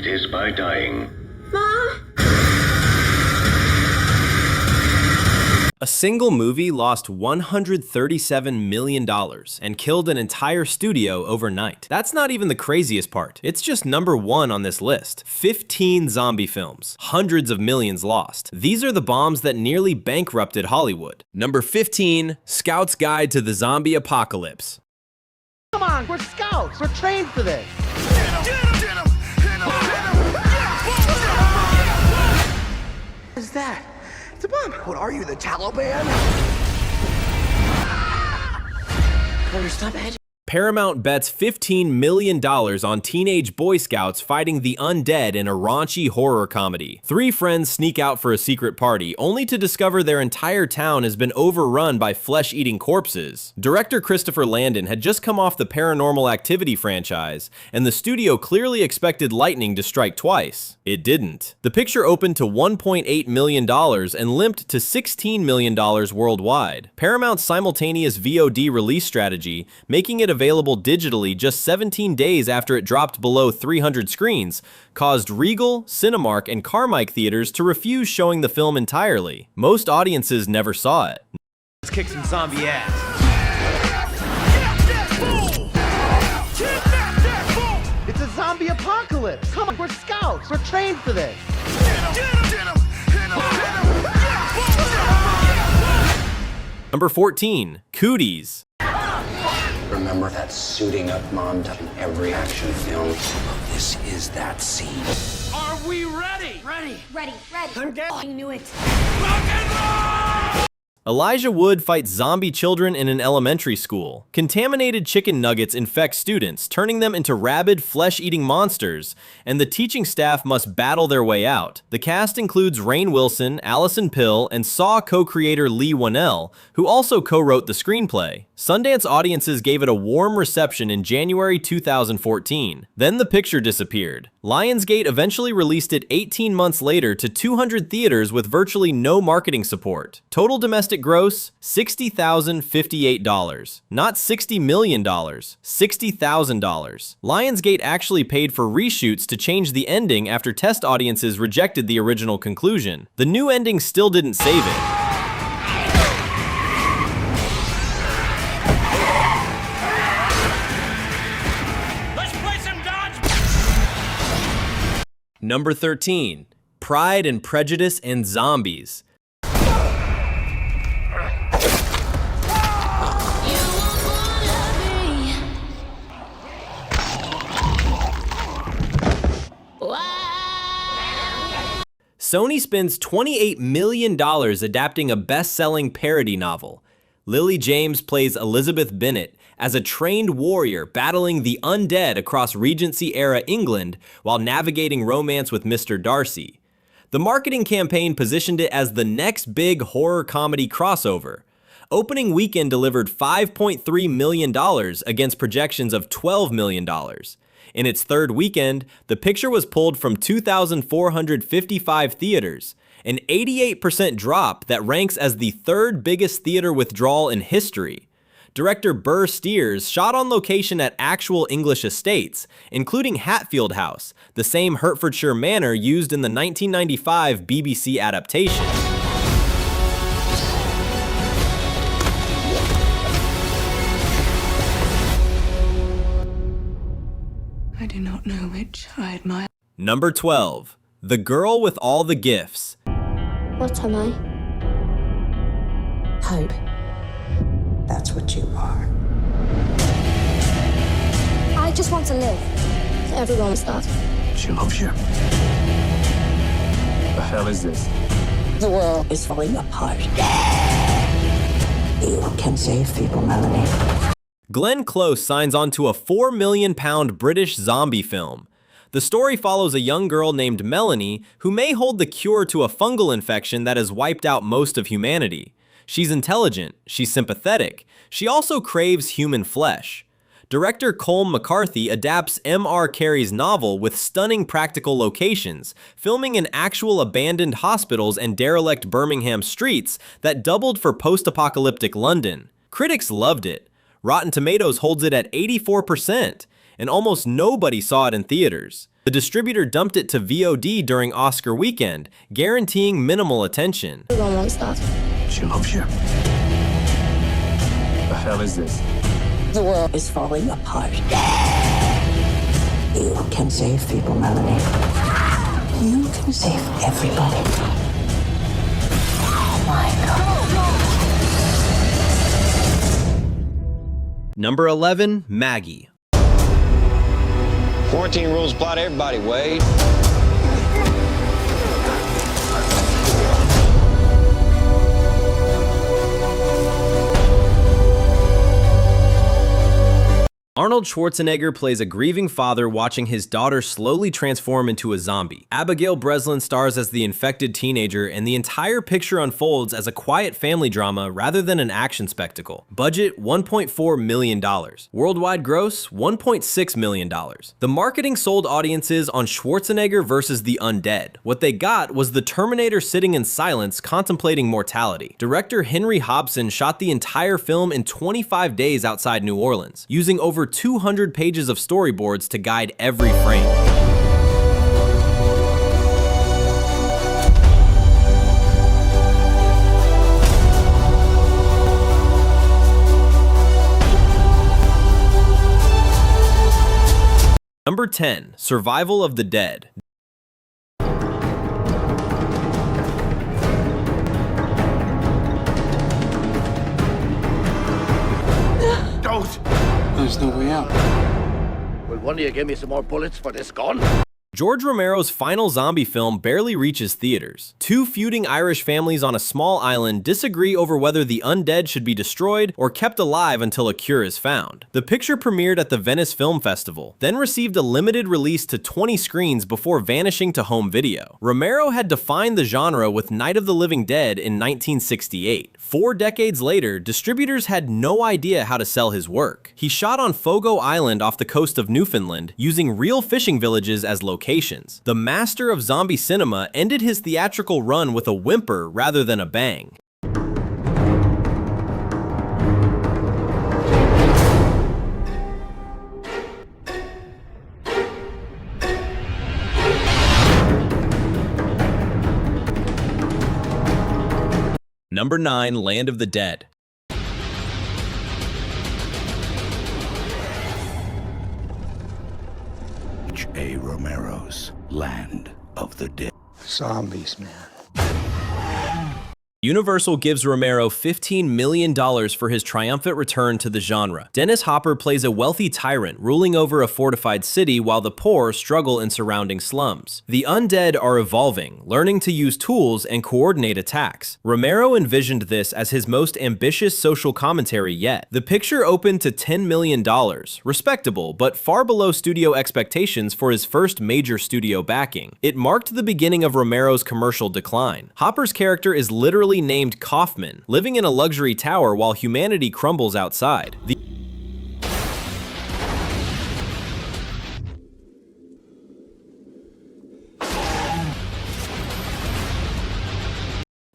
It is by dying. Mom? A single movie lost $137 million and killed an entire studio overnight. That's not even the craziest part. It's just number 1 on this list. 15 zombie films, hundreds of millions lost. These are the bombs that nearly bankrupted Hollywood. Number 15, Scout's Guide to the Zombie Apocalypse. Come on, we're scouts. We're trained for this. What is that? It's a bomb. What are you, the Taliban? Will you stop it? Paramount bets $15 million on teenage Boy Scouts fighting the undead in a raunchy horror comedy. 3 friends sneak out for a secret party, only to discover their entire town has been overrun by flesh-eating corpses. Director Christopher Landon had just come off the Paranormal Activity franchise, and the studio clearly expected lightning to strike twice. It didn't. The picture opened to $1.8 million and limped to $16 million worldwide. Paramount's simultaneous VOD release strategy, making it available digitally just 17 days after it dropped below 300 screens, caused Regal, Cinemark, and Carmike theaters to refuse showing the film entirely. Most audiences never saw it. Let's kick some zombie ass. It's a zombie apocalypse. Come on, we're scouts. We're trained for this. Number 14, Cooties. Remember that suiting up montage in every action film? This is that scene. Are we ready? Ready. I'm dead. I knew it. Rock and roll! Elijah Wood fights zombie children in an elementary school. Contaminated chicken nuggets infect students, turning them into rabid, flesh-eating monsters, and the teaching staff must battle their way out. The cast includes Rainn Wilson, Allison Pill, and Saw co-creator Lee Whannell, who also co-wrote the screenplay. Sundance audiences gave it a warm reception in January 2014. Then the picture disappeared. Lionsgate eventually released it 18 months later to 200 theaters with virtually no marketing support. Total domestic gross, $60,058. Not $60 million, $60,000. Lionsgate actually paid for reshoots to change the ending after test audiences rejected the original conclusion. The new ending still didn't save it. Number 13, Pride and Prejudice and Zombies. Sony spends $28 million adapting a best-selling parody novel. Lily James plays Elizabeth Bennet as a trained warrior battling the undead across Regency-era England while navigating romance with Mr. Darcy. The marketing campaign positioned it as the next big horror comedy crossover. Opening weekend delivered $5.3 million against projections of $12 million. In its third weekend, the picture was pulled from 2,455 theaters, an 88% drop that ranks as the third biggest theater withdrawal in history. Director Burr Steers shot on location at actual English estates, including Hatfield House, the same Hertfordshire manor used in the 1995 BBC adaptation. I do not know which I admire. Number 12, The Girl with All the Gifts. What am I? Hope. That's what you are. I just want to live. Everyone does. She loves you. The hell is this? The world is falling apart. You can save people, Melanie. Glenn Close signs on to a £4 million British zombie film. The story follows a young girl named Melanie who may hold the cure to a fungal infection that has wiped out most of humanity. She's intelligent, she's sympathetic, she also craves human flesh. Director Colm McCarthy adapts M.R. Carey's novel with stunning practical locations, filming in actual abandoned hospitals and derelict Birmingham streets that doubled for post-apocalyptic London. Critics loved it. Rotten Tomatoes holds it at 84%, and almost nobody saw it in theaters. The distributor dumped it to VOD during Oscar weekend, guaranteeing minimal attention. Everyone wants that. She loves you. The hell is this? The world is falling apart. You can save people, Melanie. You can save everybody. Oh my God. Number 11, Maggie. Quarantine rules apply to everybody, Wade. Arnold Schwarzenegger plays a grieving father watching his daughter slowly transform into a zombie. Abigail Breslin stars as the infected teenager, and the entire picture unfolds as a quiet family drama rather than an action spectacle. Budget, $1.4 million. Worldwide gross, $1.6 million. The marketing sold audiences on Schwarzenegger versus the undead. What they got was the Terminator sitting in silence contemplating mortality. Director Henry Hobson shot the entire film in 25 days outside New Orleans, using over 200 pages of storyboards to guide every frame. Number 10, Survival of the Dead. Don't! There's no way out. Will one of you give me some more bullets for this gun? George Romero's final zombie film barely reaches theaters. Two feuding Irish families on a small island disagree over whether the undead should be destroyed or kept alive until a cure is found. The picture premiered at the Venice Film Festival, then received a limited release to 20 screens before vanishing to home video. Romero had defined the genre with Night of the Living Dead in 1968. 4 decades later, distributors had no idea how to sell his work. He shot on Fogo Island off the coast of Newfoundland, using real fishing villages as locations. The master of zombie cinema ended his theatrical run with a whimper rather than a bang. Number 9, Land of the Dead. A. Romero's Land of the Dead. Zombies, man. Universal gives Romero $15 million for his triumphant return to the genre. Dennis Hopper plays a wealthy tyrant ruling over a fortified city while the poor struggle in surrounding slums. The undead are evolving, learning to use tools and coordinate attacks. Romero envisioned this as his most ambitious social commentary yet. The picture opened to $10 million, respectable, but far below studio expectations for his first major studio backing. It marked the beginning of Romero's commercial decline. Hopper's character is literally named Kaufman, living in a luxury tower while humanity crumbles outside.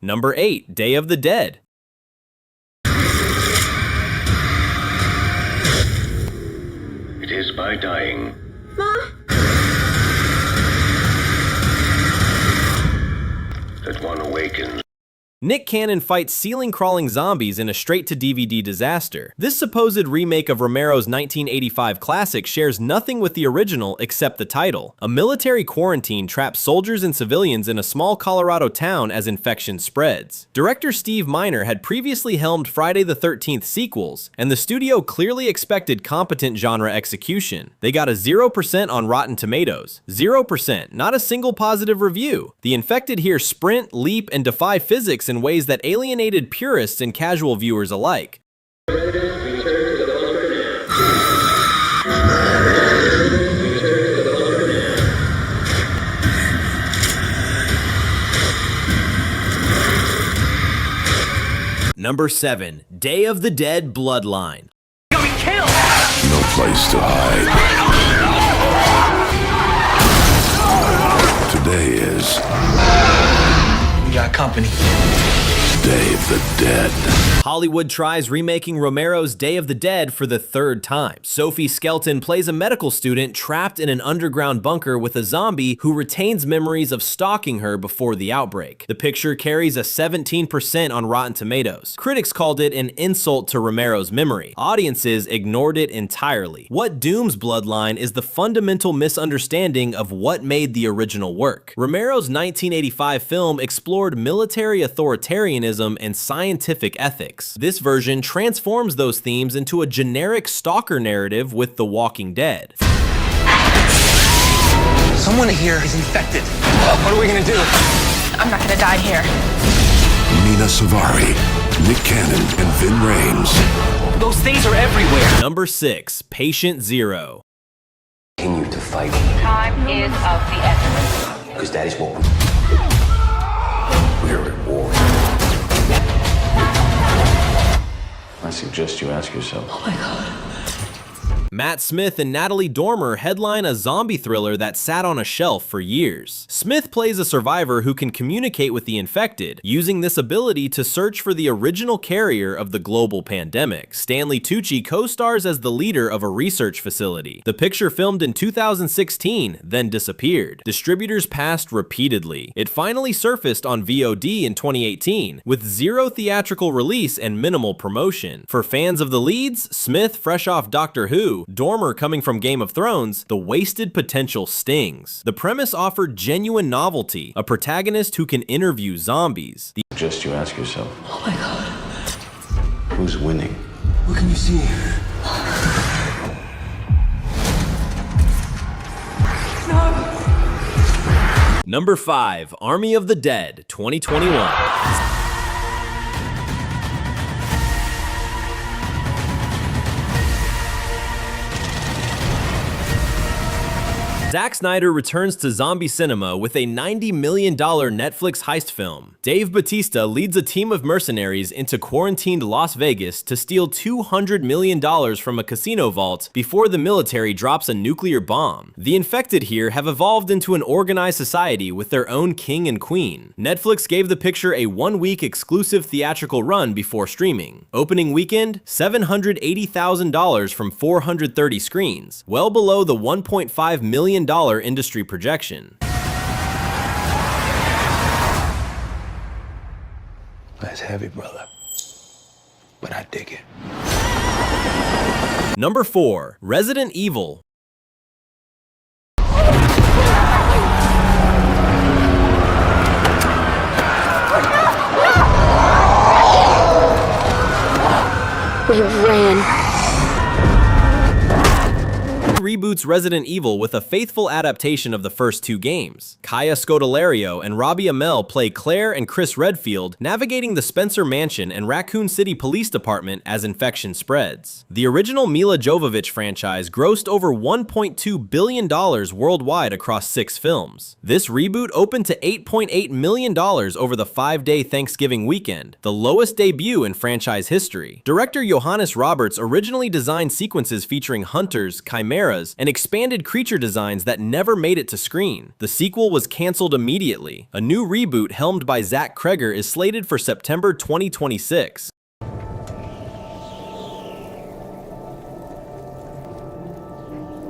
Number 8, Day of the Dead. It is by dying that one awakens. Nick Cannon fights ceiling-crawling zombies in a straight-to-DVD disaster. This supposed remake of Romero's 1985 classic shares nothing with the original except the title. A military quarantine traps soldiers and civilians in a small Colorado town as infection spreads. Director Steve Miner had previously helmed Friday the 13th sequels, and the studio clearly expected competent genre execution. They got a 0% on Rotten Tomatoes. 0%, not a single positive review. The infected here sprint, leap, and defy physics in ways that alienated purists and casual viewers alike. Number 7, Day of the Dead Bloodline. No place to hide. Today is. We got company. Day of the Dead. Hollywood tries remaking Romero's Day of the Dead for the third time. Sophie Skelton plays a medical student trapped in an underground bunker with a zombie who retains memories of stalking her before the outbreak. The picture carries a 17% on Rotten Tomatoes. Critics called it an insult to Romero's memory. Audiences ignored it entirely. What dooms Bloodline is the fundamental misunderstanding of what made the original work. Romero's 1985 film explored military authoritarianism and scientific ethics. This version transforms those themes into a generic stalker narrative with The Walking Dead. Someone here is infected. What are we gonna do? I'm not gonna die here. Mina Savari, Nick Cannon, and Vin Rhames. Those things are everywhere. Number 6, Patient Zero. Continue to fight. Time is of the essence. Because that is what we're at war. I suggest you ask yourself. Oh my God. Matt Smith and Natalie Dormer headline a zombie thriller that sat on a shelf for years. Smith plays a survivor who can communicate with the infected, using this ability to search for the original carrier of the global pandemic. Stanley Tucci co-stars as the leader of a research facility. The picture filmed in 2016, then disappeared. Distributors passed repeatedly. It finally surfaced on VOD in 2018, with zero theatrical release and minimal promotion. For fans of the leads, Smith fresh off Doctor Who, Dormer coming from Game of Thrones, the wasted potential stings. The premise offered genuine novelty, a protagonist who can interview zombies. Just you ask yourself. Oh my God. Who's winning? What can you see? Number 5, Army of the Dead, 2021. Zack Snyder returns to zombie cinema with a $90 million Netflix heist film. Dave Bautista leads a team of mercenaries into quarantined Las Vegas to steal $200 million from a casino vault before the military drops a nuclear bomb. The infected here have evolved into an organized society with their own king and queen. Netflix gave the picture a one-week exclusive theatrical run before streaming. Opening weekend, $780,000 from 430 screens, well below the $1.5 million industry projection. That's heavy, brother. But I dig it. Number 4, Resident Evil. We ran. Reboots Resident Evil with a faithful adaptation of the first two games. Kaya Scodelario and Robbie Amell play Claire and Chris Redfield navigating the Spencer Mansion and Raccoon City Police Department as infection spreads. The original Mila Jovovich franchise grossed over $1.2 billion worldwide across 6 films. This reboot opened to $8.8 million over the 5-day Thanksgiving weekend, the lowest debut in franchise history. Director Johannes Roberts originally designed sequences featuring hunters, chimeras, and expanded creature designs that never made it to screen. The sequel was canceled immediately. A new reboot helmed by Zach Kreger is slated for September 2026.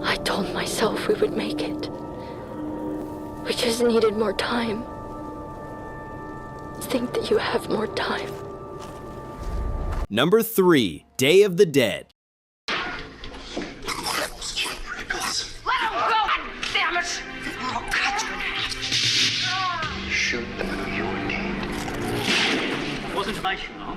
I told myself we would make it. We just needed more time. Think that you have more time. Number 3, Day of the Dead. Shoot them and you're dead. Wasn't nice, you know.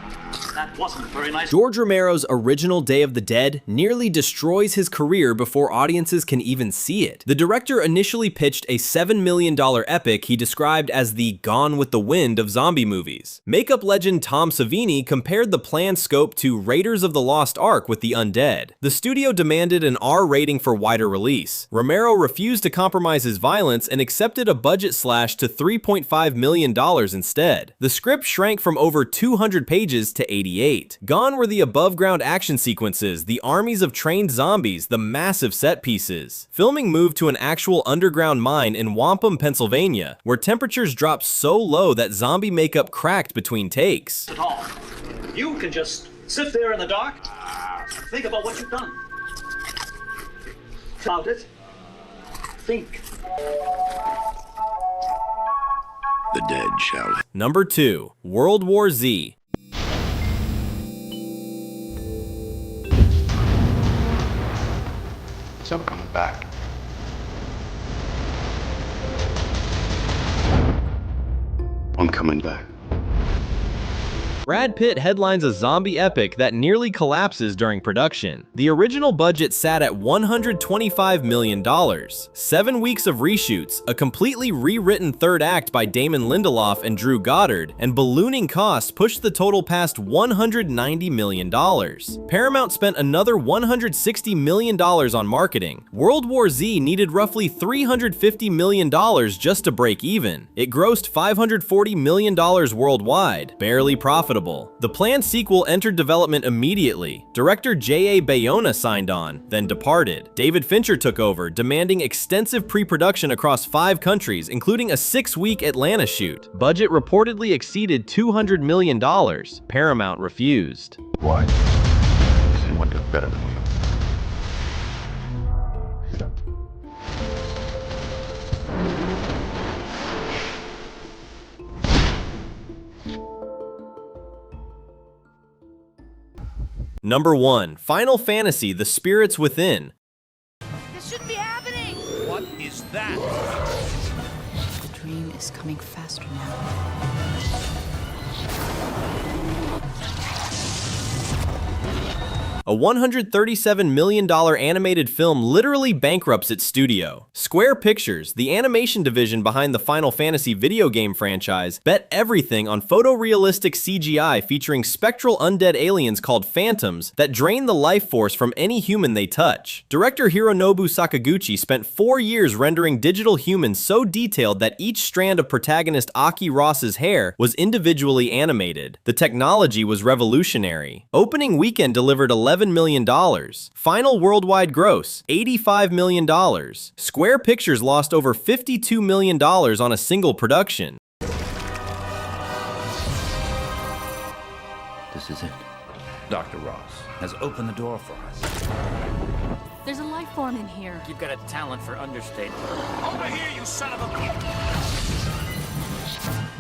That wasn't very nice. George Romero's original Day of the Dead nearly destroys his career before audiences can even see it. The director initially pitched a $7 million epic he described as the Gone with the Wind of zombie movies. Makeup legend Tom Savini compared the planned scope to Raiders of the Lost Ark with the undead. The studio demanded an R rating for wider release. Romero refused to compromise his violence and accepted a budget slash to $3.5 million instead. The script shrank from over 200 pages to 80 1988. Gone were the above-ground action sequences, the armies of trained zombies, the massive set pieces. Filming moved to an actual underground mine in Wampum, Pennsylvania, where temperatures dropped so low that zombie makeup cracked between takes. At all. You can just sit there in the dark, think about what you've done. About it. Think. The dead shall. Number 2. World War Z. So I'm coming back. I'm coming back. Brad Pitt headlines a zombie epic that nearly collapses during production. The original budget sat at $125 million. 7 weeks of reshoots, a completely rewritten third act by Damon Lindelof and Drew Goddard, and ballooning costs pushed the total past $190 million. Paramount spent another $160 million on marketing. World War Z needed roughly $350 million just to break even. It grossed $540 million worldwide, barely profitable. The planned sequel entered development immediately. Director J.A. Bayona signed on, then departed. David Fincher took over, demanding extensive pre-production across 5 countries, including a 6-week Atlanta shoot. Budget reportedly exceeded $200 million. Paramount refused. Why? Does anyone do it better than we? Number 1. Final Fantasy: The Spirits Within. This shouldn't be happening! What is that? The dream is coming faster now. A $137 million animated film literally bankrupts its studio. Square Pictures, the animation division behind the Final Fantasy video game franchise, bet everything on photorealistic CGI featuring spectral undead aliens called phantoms that drain the life force from any human they touch. Director Hironobu Sakaguchi spent 4 years rendering digital humans so detailed that each strand of protagonist Aki Ross's hair was individually animated. The technology was revolutionary. Opening weekend delivered $11 million. Final worldwide gross, $85 million. Square Pictures lost over $52 million on a single production. This is it. Dr. Ross has opened the door for us. There's a life form in here. You've got a talent for understatement. Over here, you son of a...